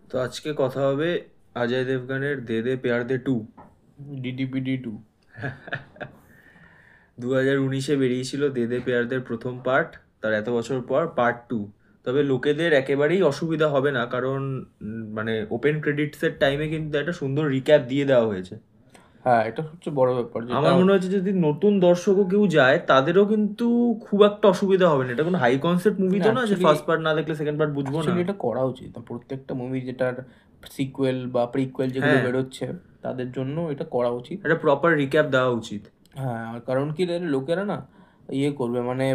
তো আজকে কথা হবে অজয় দেবগানের দে দে প্যার দে 2। DDPD2। 2019-এ বেরিয়েছিল দে দে প্যার দের প্রথম পার্ট, তার এত বছর পর পার্ট 2। তবে লোকেদের একেবারেই অসুবিধা হবে না, কারণ মানে ওপেন ক্রেডিটসের টাইমে কিন্তু একটা সুন্দর রিক্যাপ দিয়ে দেওয়া হয়েছে। হ্যাঁ, এটা সবচেয়ে বড় ব্যাপার যেটা। আমার মনে হচ্ছে যদি নতুন দর্শকও কেউ যায় তাদেরও কিন্তু খুব একটা অসুবিধা হবে না। এটা কোনো হাই কনসেপ্ট মুভি না, তো না যে অ্যাকচুয়ালি ফার্স্ট পার্ট না দেখলে সেকেন্ড পার্ট বুঝবো না। অ্যাকচুয়ালি এটা করা উচিত না। প্রত্যেকটা মুভি যেটার সিকুয়েল বা প্রিকুয়েল যেগুলো হ্যাঁ, বেরোচ্ছে তাদের জন্য এটা করা উচিত। একটা প্রপার রিক্যাপ দেওয়া উচিত। হ্যাঁ, আর কারণ কি রে, লোকেরা না ইয়ে করবে মানে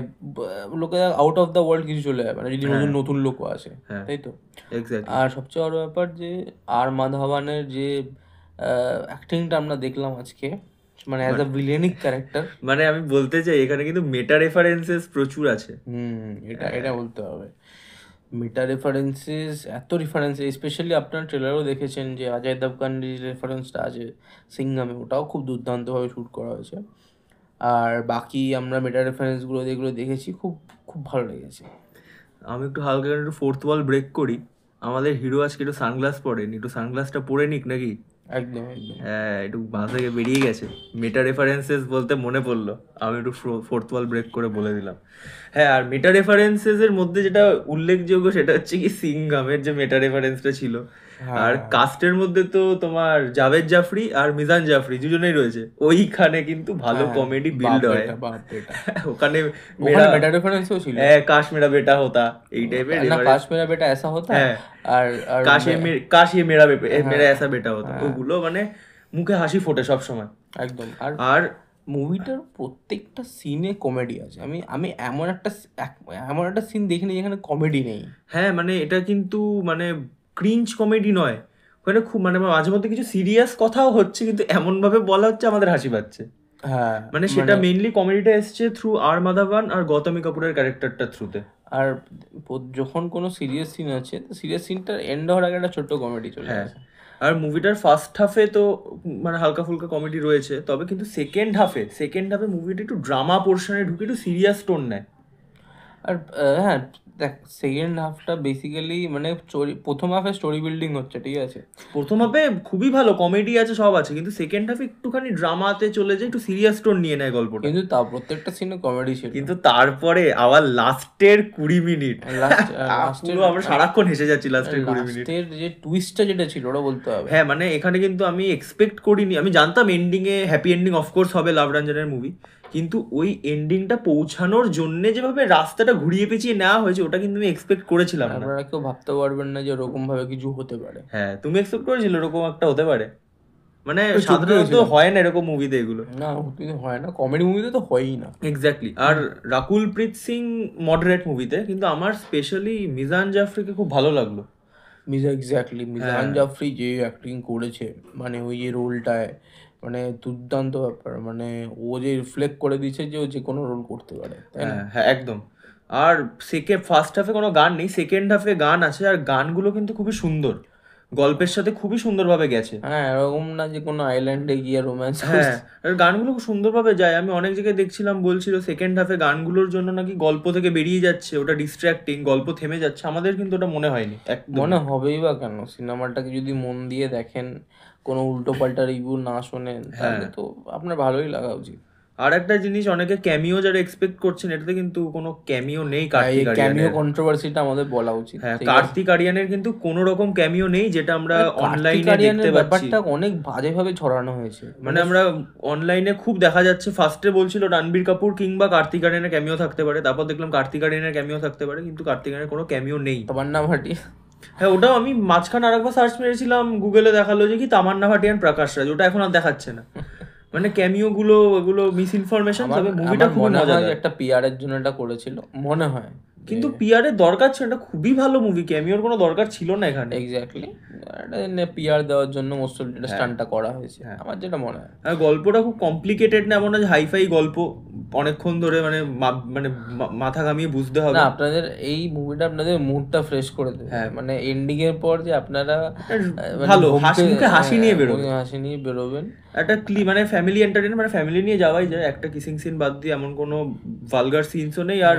লোকেরা আউট অফ দ্য ওয়ার্ল্ড কিছু চলে যাবে মানে যদি হ্যাঁ, নতুন নতুন লোকও আসে, হ্যাঁ, তাই তো। এক্স্যাক্টলি। আর সবচেয়ে বড় ব্যাপার যে আর মাধবনের যে অ্যাক্টিংটা আমরা দেখলাম আজকে, মানে অ্যাজ আ ভিলেনিক ক্যারেক্টার। মানে আমি বলতে চাই এখানে কিন্তু মেটা রেফারেন্সেস প্রচুর আছে। এটা এটা বলতে হবে। মেটা রেফারেন্সেস, এত রেফারেন্সেস, স্পেশালি আপনার ট্রেলারও দেখেছেন যে অজয় দেবগান যে রেফারেন্সটা আছে সিঙ্গামে, ওটাও খুব দুর্দান্তভাবে শ্যুট করা হয়েছে। আর বাকি আমরা মেটা রেফারেন্সগুলো যেগুলো দেখেছি খুব খুব ভালো লেগেছে। আমি একটু হালকা করে একটু ফোর্থ ওয়াল ব্রেক করি। আমাদের হিরো আজকে একটু সানগ্লাস পরেন, একটু সানগ্লাসটা পরে নিক নাকি? একদম একদম। হ্যাঁ, একটু মাথা থেকে বেরিয়ে গেছে। মেটা রেফারেন্সেস বলতে মনে পড়লো, আমি একটু ফোর্থ ওয়াল ব্রেক করে বলে দিলাম। হ্যাঁ, আর মেটা রেফারেন্সেস এর মধ্যে যেটা উল্লেখযোগ্য সেটা হচ্ছে কি সিংঘামের যে মেটা রেফারেন্সটা ছিল। আর হ্যাঁ কাস্টের মধ্যে তো তোমার জাভেদ জাফরি আর মিজান জাফরি দুজনেই রয়েছে, ওইখানে কিন্তু ভালো হ্যাঁ, কমেডি বাপ বিল্ড হয়। বেটা বাপ বেটা। ওখানে ওখানে মেরা, মেটা রেফারেন্সও ছিল। হ্যাঁ কাশ মেরা বেটা হতা, এই টাইপের না, এবারে। কাশ মেরা বেটা ऐसा होता। হ্যাঁ, আর আর কাশ ये मेरा হ্যাঁ मेरा ऐसा बेटा होता, হ্যাঁ, ওগুলো মানে মুখে হাসি ফোটে সব সময়। একদম। আর আর মুভিটার প্রত্যেকটা সিনে কমেডি আছে। আমি আমি এমন একটা সিন দেখিনি যেখানে কমেডি নেই। হ্যাঁ, মানে এটা কিন্তু মানে ক্রিঞ্জ কমেডি নয়, ওখানে খুব মানে মাঝে মধ্যে কিছু সিরিয়াস কথাও হচ্ছে, কিন্তু এমন ভাবে বলা হচ্ছে আমাদের হাসি পাচ্ছে। হ্যাঁ মানে সেটা মানে মেইনলি কমেডিটা এসছে থ্রু আর মাধবন আর গৌতমী কাপুরের ক্যারেক্টারটা থ্রুতে। আর যখন কোনো সিরিয়াস সিন আছে, তো সিরিয়াস সিনটার এন্ড হওয়ার আগে একটা ছোট্ট কমেডি চলে হ্যাঁ, আসে। আর মুভিটার ফার্স্ট হাফে তো মানে হালকা ফুলকা কমেডি রয়েছে, তবে কিন্তু সেকেন্ড হাফে মুভিটা একটু ড্রামা পোর্শনে ঢুকে একটু সিরিয়াস টোন নেয়। আর হ্যাঁ, দেখ, সেকেন্ড হাফটা বেসিক্যালি মানে প্রথম হাফে স্টোরি বিল্ডিং হচ্ছে, ঠিক আছে। প্রথম হাফে খুবই ভালো কমেডি আছে, সব আছে, কিন্তু সেকেন্ড হাফে একটুখানি ড্রামাতে চলে যায়, একটু সিরিয়াস টোন নিয়ে নেয় গল্পটা। কিন্তু তা প্রত্যেকটা সিনে কমেডি ছিল। কিন্তু তারপরে আবার লাস্টের 20 মিনিট লাস্ট লাস্টের পুরো আমরা সারাক্ষণ হেসে যাচ্ছি লাস্টের 20 মিনিট। লাস্টের যে টুইস্টটা যেটা ছিল ওটা বলতে হবে। হ্যাঁ, মানে এখানে কিন্তু আমি এক্সপেক্ট করিনি, আমি জানতাম এন্ডিং এ হ্যাপি এন্ডিং অফকোর্স হবে লাভ রঞ্জনের মুভি, কিন্তু ওই এন্ডিংটা পৌঁছানোর জন্য যেভাবে রাস্তাটা ঘুরিয়ে পেঁচিয়ে নেওয়া হয়েছে ওটা কিন্তু আমি এক্সপেক্ট করেছিলাম না। আপনারা কেউ ভাবতে পারবেন না যে ওরকম ভাবে কিছু হতে পারে। হ্যাঁ, তুমি এক্সপেক্ট করেছিলে এরকম একটা হতে পারে? মানে ওই চমকে সাধারণত গেছিলাম। হয় না এরকম মুভিতে এগুলো। না, কিন্তু হয় না, কমেডি মুভিতে তো হয়ই না। এক্স্যাক্টলি। আর রাকুল প্রীত সিং মডারেট মুভিতে, কিন্তু আমার স্পেশালি মিজান জাফরিকে খুব ভালো লাগলো। এক্স্যাক্টলি, মিজান হ্যাঁ, জাফরি যে অ্যাক্টিং করেছে, মানে ওই যে রোলটায়, মানে দুর্দান্ত ব্যাপার। মানে ও যে রিফ্লেক্ট করে দিয়েছে যে ও যে কোনো রোল করতে পারে, তাই না? হ্যাঁ, হ্যাঁ, একদম। আর ফার্স্ট হাফে কোনো গান নেই, সেকেন্ড হাফে গান আছে, আর গানগুলো কিন্তু খুবই সুন্দর, গল্পের সাথে খুবই সুন্দরভাবে গেছে। হ্যাঁ, এরকম না যে কোনো আইল্যান্ডে গিয়ে রোম্যান্স হ্যাঁ, করছে। আর গানগুলো খুব সুন্দরভাবে যায়। আমি অনেক জায়গায় দেখছিলাম বলছিল সেকেন্ড হাফে গানগুলোর জন্য নাকি গল্প থেকে বেরিয়ে যাচ্ছে, ওটা ডিস্ট্র্যাক্টিং, গল্প থেমে যাচ্ছে। আমাদের কিন্তু ওটা মনে হয়নি মনে একদমই। হবেই বা কেন? সিনেমাটাকে যদি মন দিয়ে দেখেন, কোনো উল্টো পাল্টা রিভিউ না শোনেন, হ্যাঁ, তাহলে তো আপনার ভালোই লাগা উচিত। আর একটা জিনিস, অনেকে ক্যামিও যারা এক্সপেক্ট করছেন, এটাতে কিন্তু কোনো ক্যামিও নেই হ্যাঁ, এই কার্তিক ক্যামিও আরিয়ানের। কন্ট্রোভার্সিটা আমাদের বলা উচিত, হ্যাঁ, ঠিক আছে। কার্তিক আরিয়ানের কিন্তু কোনো রকম ক্যামিও নেই, যেটা আমরা আরে কার্তিক অনলাইনে দেখতে আরিয়ানের পাচ্ছি। ব্যাপারটা অনেক বাজেভাবে ছড়ানো হয়েছে, মানে আমরা অনলাইনে খুব দেখা যাচ্ছে, ফার্স্টে বলছিল রণবীর কাপুর কিংবা কার্তিক আরিয়ানের ক্যামিও থাকতে পারে, তারপর দেখলাম কার্তিক আরিয়ানের ক্যামিও থাকতে পারে, কিন্তু কার্তিক আরিয়ানের কোনো ক্যামিও নেই। তামান্না ভাটি। হ্যাঁ, ওটাও আমি মাঝখানে আরেকবার সার্চ মেরেছিলাম, গুগলে দেখালো যে কি তামান্না ভাটিয়ান প্রকাশ রাজ, ওটা এখন আর দেখাচ্ছে না। মানে ক্যামিও গুলো এগুলো মিস ইনফরমেশন, আমার তবে মুভিটা আমার খুবই মনে হয় যে মজাদার। একটা পিআর এর জন্য এটা করেছিল, মনে হয় যে। কিন্তু পিআর এর দরকার ছিল, এটা খুবই ভালো মুভি, ক্যামিওর কোনো দরকার ছিল না এখানে। এক্স্যাক্টলি, পিআর দেওয়ার জন্য মোস্ট হ্যাঁ, স্টান্টটা করা হয়েছে, হ্যাঁ, আমার যেটা মনে হয়। আর গল্পটা খুব কমপ্লিকেটেড না, এমন না যে হাইফাই গল্প, অনেকক্ষণ ধরে মানে মাথা ঘামিয়ে বুঝতে হবে। না, আপনাদের এই মুভিটা আপনাদের মুডটা ফ্রেশ করে দেবে। হ্যাঁ। মানে এন্ডিং এর পর যে আপনারা মানে ভালো ঘুমকে মুখে হাসি নিয়ে বেরোবে। হাসি নিয়ে বেরোবেন। একটা মানে ফ্যামিলি এন্টারটেইনমেন্ট, মানে ফ্যামিলি নিয়ে যাওয়াই যায়। একটা কিসিং সিন বাদ দিয়ে এমন কোনো ভালগার সিনসও নেই, আর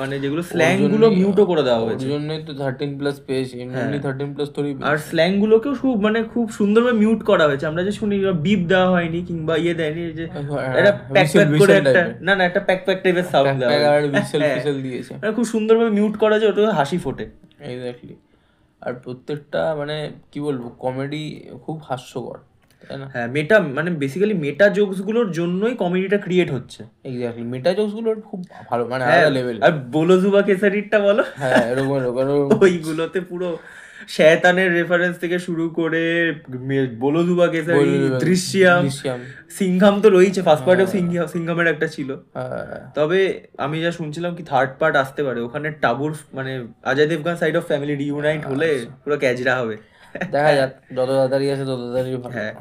মানে যেগুলো স্ল্যাং গুলো মিউটও করে দেওয়া ওর হয়েছে। জন্যই তো 13+ পেয়েছি, এমনি 13+ থোড়ি আর স্ল্যাং গুলোকেও খুব মানে খুব সুন্দরভাবে মিউট করা হয়েছে। আমরা যে শুনি বিপ দেওয়া হয়নি কিংবা ইয়ে দেয়নি, যে একটা প্যাক প্যাক করে একটা না একটা প্যাক প্যাক টাইপের সাউন্ড দেওয়া বিসেল দিয়েছে, মানে খুব সুন্দরভাবে মিউট করা যায়, ওটা হাসি ফোটে। এক্স্যাক্টলি। আর প্রত্যেকটা মানে কি বলবো, কমেডি খুব হাস্যকর, তাই না? হ্যাঁ, মেটা মানে বেসিক্যালি মেটা জোকস গুলোর জন্যই কমেডিটা ক্রিয়েট হচ্ছে। এক্স্যাক্টলি, মেটা জোকস গুলো খুব ভালো, মানে আলাদা লেভেল। আর বলো জুবা কেসারিটা বলো, হ্যাঁ এরকম ওইগুলোতে পুরো শয়তানের রেফারেন্স থেকে শুরু করে বলো জুবা কেসারি, দৃশ্যম, সিংঘাম তো রয়েছে, ফার্স্ট পার্টেও সিংঘামের একটা ছিল। তবে আমি যা শুনছিলাম কি থার্ড পার্ট আসতে পারে, ওখানে টাবুর মানে Ajay Devgan side of family reunite হলে পুরো ক্যাজরা হবে। দেখা যাক, যত তাড়াতাড়ি আসে তত তাড়াতাড়ি ভালো। হ্যাঁ,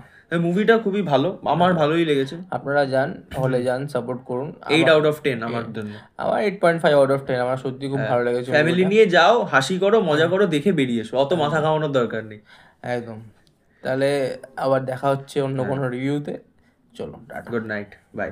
মুভিটা খুবই ভালো, আমার ভালোই লেগেছে। আপনারা যান, হলে যান, সাপোর্ট করুন। 8/10 আমার জন্য। আমার 8.5/10, আমার সত্যি খুব ভালো লেগেছে। ফ্যামিলি নিয়ে যাও, হাসি করো, মজা করো, দেখে বেরিয়ে এসো, অত মাথা ঘামানোর দরকার নেই। একদম। তাহলে আবার দেখা হচ্ছে অন্য কোনো রিভিউতে। চলো, টাটা, গুড নাইট, বাই।